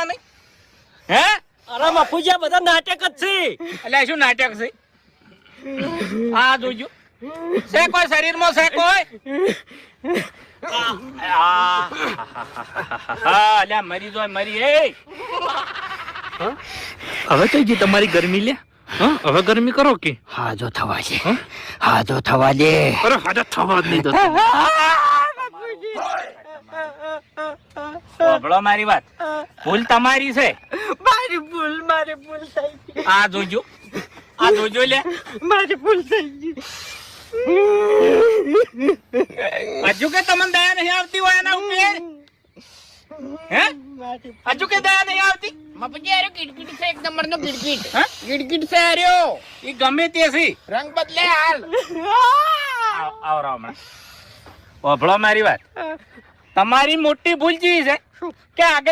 મને હે? અરે બાપુજી આ બધા નાટક જ છે. એટલે શું નાટક છે? આ જોજો છે કોઈ શરીરમાં છે કોઈ? અલ્યા મરી જોય મરી એ. હવે થઈ ગઈ તમારી ગરમી લે. હા હવે ગરમી કરો કે હા જો થવા છે. હા જો થવા દે. અરે હાજર થવા જ નહીં દો. સાંભળો મારી વાત, ભૂલ તમારી છે. મારી ભૂલ થઈ ગઈ. આ જોજો લે. મારી ભૂલ થઈ ગઈ. હજુ કે તમને દયા નહીં આવતી હોય એના ઉપર હે? હજુ કે દયા નહીં આવતી? બાપુજી આર્યો કિટકિટ છે, એક નંબરનો કિટકિટ. હા? કિટકિટ છે આર્યો. ઈ ગમે તે છે. રંગ બદલે હાલ. આવરો હમણાં. સાંભળો મારી વાત, તમારી મોટી ભૂલ ચી છે કે આગળ